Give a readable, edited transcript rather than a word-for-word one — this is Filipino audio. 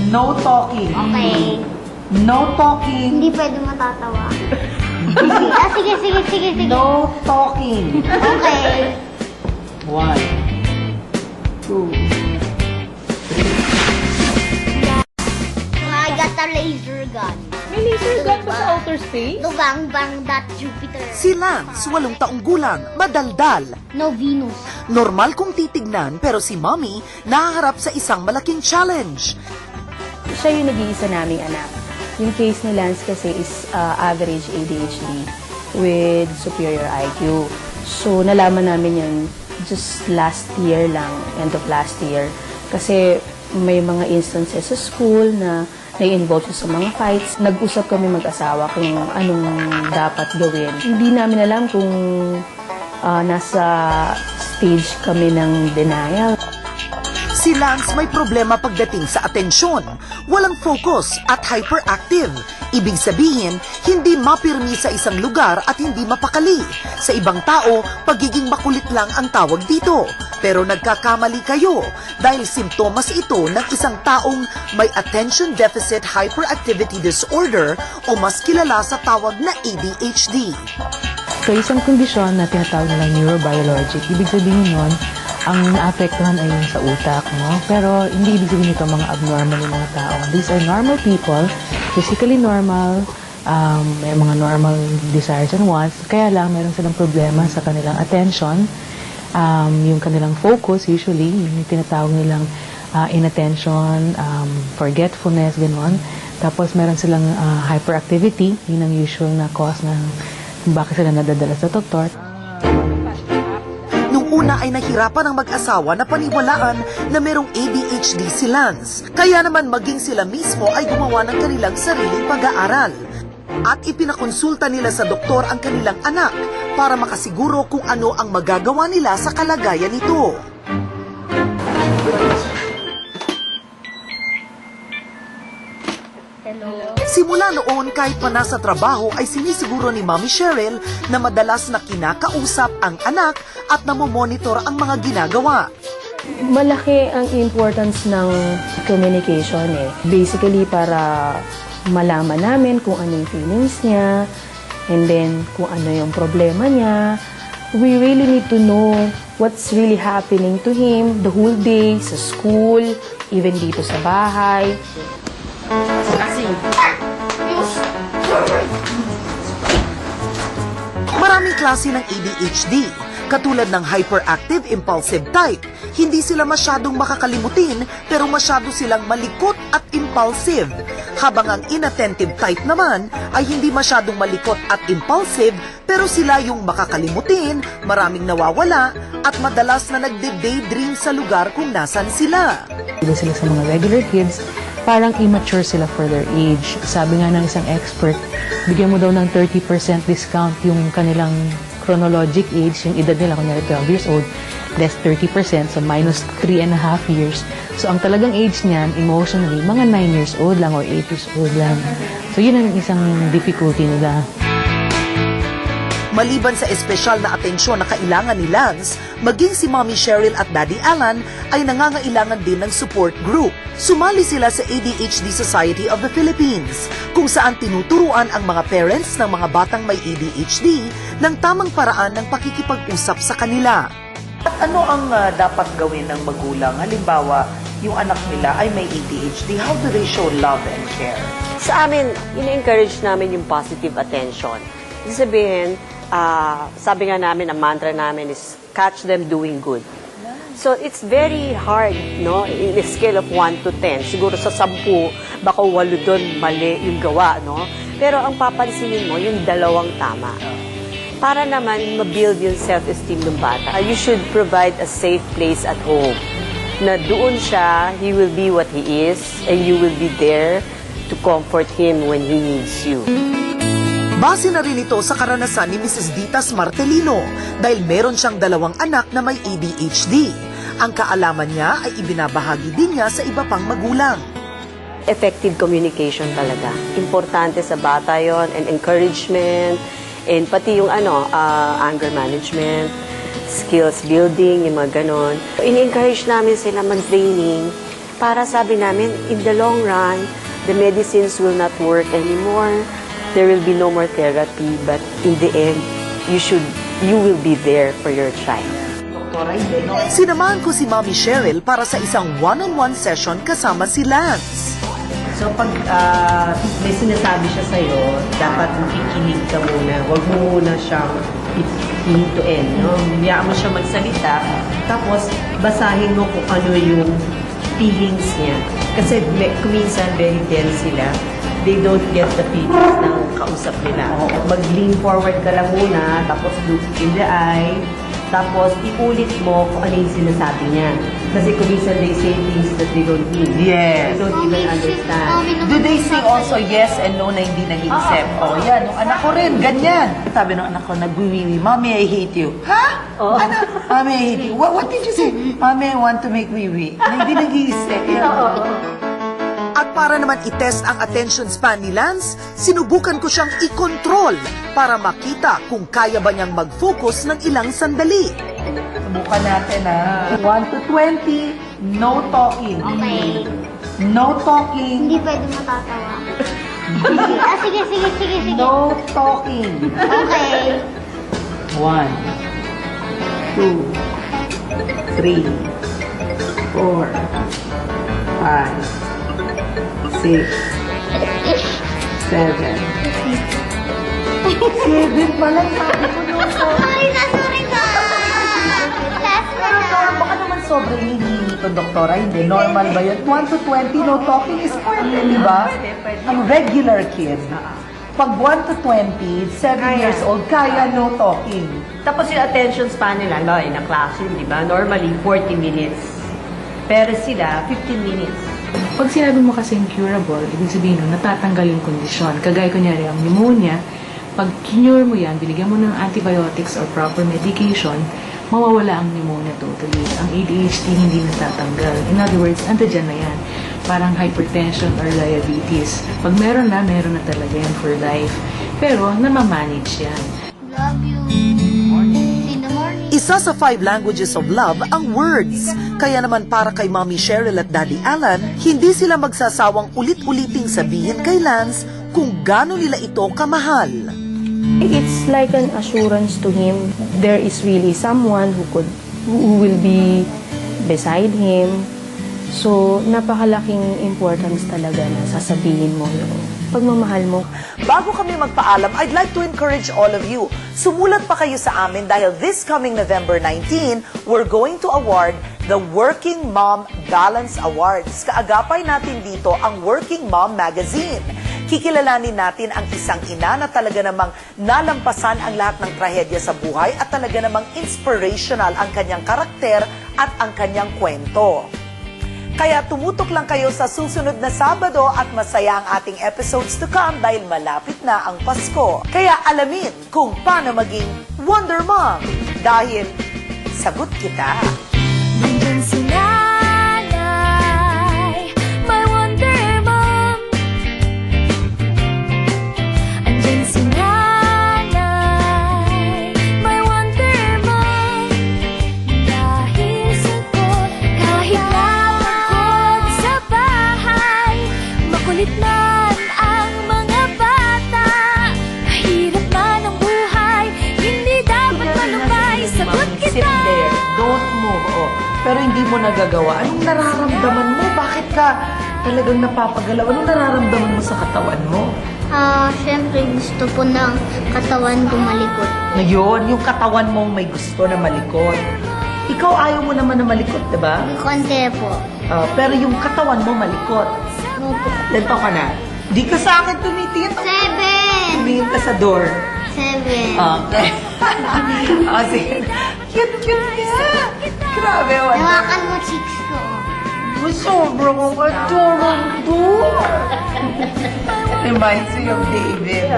No talking. Okay. No talking. Hindi pwede matatawa. Sige. No talking. Okay. 1, 2, 3. I got a laser gun. May laser gun ba sa outer space? No bang that Jupiter. Si Lance, 8 taong gulang, madaldal. No Venus. Normal kung titignan pero si Mommy nahaharap sa isang malaking challenge. Siya yung nag-iisa naming anak. Yung case ni Lance kasi is average ADHD with superior IQ. So, nalaman namin yun just last year lang, end of last year. Kasi may mga instances sa school na nai-involve siya sa mga fights. Nag-usap kami mag-asawa kung anong dapat gawin. Hindi namin alam kung nasa stage kami ng denial. Si Lance may problema pagdating sa atensyon, walang focus at hyperactive. Ibig sabihin, hindi mapirmi sa isang lugar at hindi mapakali. Sa ibang tao, pagiging makulit lang ang tawag dito. Pero nagkakamali kayo dahil simptomas ito ng isang taong may Attention Deficit Hyperactivity Disorder o mas kilala sa tawag na ADHD. So, isang kondisyon na tinatawag nilang neurobiologic. Ibig sabihin nun, ang naapektuhan ay yung sa utak, no? Pero hindi ibig sabihin ito mga abnormal yung mga tao. These are normal people, physically normal, may mga normal desires and wants, kaya lang meron silang problema sa kanilang attention, yung kanilang focus, usually, yung tinatawag nilang inattention, forgetfulness, gano'n. Tapos meron silang hyperactivity, yun ang usual na cause ng bakit sila nadadala sa doktor. Nung una ay nahirapan ang mag-asawa na paniwalaan na merong ADHD si Lance. Kaya naman maging sila mismo ay gumawa ng kanilang sariling pag-aaral. At ipinakonsulta nila sa doktor ang kanilang anak para makasiguro kung ano ang magagawa nila sa kalagayan nito. Simula noon, kahit pa nasa trabaho, ay sinisiguro ni Mommy Cheryl na madalas na kinakausap ang anak at namomonitor ang mga ginagawa. Malaki ang importance ng communication eh. Basically, para malaman namin kung ano yung feelings niya, and then kung ano yung problema niya. We really need to know what's really happening to him the whole day, sa school, even dito sa bahay. Maraming klase ng ADHD, katulad ng hyperactive impulsive type. Hindi sila masyadong makakalimutin pero masyado silang malikot at impulsive. Habang ang inattentive type naman ay hindi masyadong malikot at impulsive pero sila yung makakalimutin, maraming nawawala at madalas na nagde-daydream sa lugar kung nasan sila. Sila sa mga regular kids, parang immature sila for their age. Sabi nga ng isang expert, bigyan mo daw ng 30% discount yung kanilang chronologic age, yung edad nila, kunyari 12 years old, less 30%, so minus 3.5 years. So ang talagang age niyan, emotionally, mga 9 years old lang or 8 years old lang. So yun ang isang difficulty nila. Maliban sa espesyal na atensyon na kailangan ni Lance, maging si Mommy Cheryl at Daddy Alan ay nangangailangan din ng support group. Sumali sila sa ADHD Society of the Philippines, kung saan tinuturuan ang mga parents ng mga batang may ADHD ng tamang paraan ng pakikipag-usap sa kanila. At ano ang dapat gawin ng magulang? Halimbawa, yung anak nila ay may ADHD. How do they show love and care? Sa amin, ina-encourage namin yung positive attention. Ibig sabihin, sabi nga namin, ang mantra namin is catch them doing good. So it's very hard, no? In a scale of 1 to 10. Siguro sa 10, baka 8 doon mali yung gawa, no? Pero ang papansinin mo, yung 2 tama. Para naman ma-build yung self-esteem ng bata, you should provide a safe place at home. Na doon siya, he will be what he is, and you will be there to comfort him when he needs you. Base na rin ito sa karanasan ni Mrs. Ditas Martelino dahil meron siyang 2 anak na may ADHD. Ang kaalaman niya ay ibinabahagi din niya sa iba pang magulang. Effective communication talaga. Importante sa bata yon, and encouragement, and pati yung anger management, skills building, yung mga ganon. In-encourage namin sila mag-training para sabi namin, in the long run, the medicines will not work anymore. There will be no more therapy, but in the end, you will be there for your child. Sinamahan ko si Mommy Cheryl para sa isang one-on-one session kasama si Lance. So pag may sinasabi siya sa'yo, dapat makikinig ka muna. Huwag mo muna siyang beginning to end. No? Biyaan mo siya magsalita, tapos basahin mo kung ano yung feelings niya. Kasi kuminsan very dense sila. They don't get the feelings ng kausap nila. Mag-lean forward ka lang muna, tapos look in the eye, tapos iulit mo kung ano yung sinasabi niya. Kasi kuminsan they say things that they don't mean. Yes. They don't even understand. Do they say also yes and no na hindi nag-iisip? Oh, yan. Yung anak ko rin, ganyan. Sabi ng anak ko, nagwiwiwi, Mommy, I hate you. Ha? Ano? Mommy, I hate you. What did you say? Mommy, I want to make wiwi. Na hindi nag-iisip. At para naman itest ang attention span ni Lance, sinubukan ko siyang i-control para makita kung kaya ba niyang mag-focus ng ilang sandali. Subukan natin ha. 1 to 20, no talking. Okay. No talking. Hindi pwede matatawa. Sige. No talking. Okay. 1, 2, 3, 4, 5, 6, 7. 7 pala sabi ko no talking. Sorry ka! Last na Pero baka naman sobrang hinihingi ko, doktora. Hindi, normal ba yun? 1 to 20, no talking is pwede, di ba? Ang regular kid. Pag 1 to 20, 7 years old, kaya no talking. Tapos yung attention span nila, no, in a classroom, di ba? Normally, 40 minutes. Pero sila, 15 minutes. Pag sinabi mo kasi incurable, ibig sabihin nun, natatanggal yung kondisyon. Kagaya kunyari ang pneumonia, pag kinure mo yan, binigyan mo ng antibiotics or proper medication, mawawala ang pneumonia totally. Ang ADHD hindi natatanggal. In other words, andiyan na yan. Parang hypertension or diabetes. Pag meron na talaga yan for life. Pero, namamanage yan. Love you. In the morning. Isa sa 5 languages of love ang words. Kaya naman para kay Mommy Cheryl at Daddy Alan, hindi sila magsasawang ulit-uliting sabihin kay Lance kung gaano nila ito kamahal. It's like an assurance to him. There is really someone who will be beside him. So, napakalaking importance talaga na sasabihin mo yung pagmamahal mo. Bago kami magpaalam, I'd like to encourage all of you. Sumulat pa kayo sa amin dahil this coming November 19, we're going to award the Working Mom Balance Awards. Kaagapay natin dito ang Working Mom Magazine. Kikilalanin natin ang isang ina na talaga namang nalampasan ang lahat ng trahedya sa buhay at talaga namang inspirational ang kanyang karakter at ang kanyang kwento. Kaya tumutok lang kayo sa susunod na Sabado at masaya ang ating episodes to come dahil malapit na ang Pasko. Kaya alamin kung paano maging Wonder Mom dahil sagot kita. Nandyan si Nanay, my Wonder Mom. Andyan si Nanay, my Wonder Mom. Dahil sagot, kahit napagod sa bahay, makulit man ang mga bata. Mahirap man ang buhay, hindi dapat malumbay. Sagot Sit kita. there. Don't move. Oh. Pero hindi mo nagagawa. Anong nararamdaman mo? Bakit ka talagang napapagalaw? Anong nararamdaman mo sa katawan mo? Siyempre gusto po ng katawan ko malikot. Ngayon, yung katawan mo may gusto na malikot. Ikaw ayaw mo naman na malikot, di ba? Konti po. Pero yung katawan mo malikot. Opo. Ganito ka na. Di ka sa akin tumitingin. 7. Tumingin ka sa door. 7. Okay. Sige. Cute ka. Grabe, wala. Hawakan mo cheeks ko. Sobrang adorable. Reminds me of David.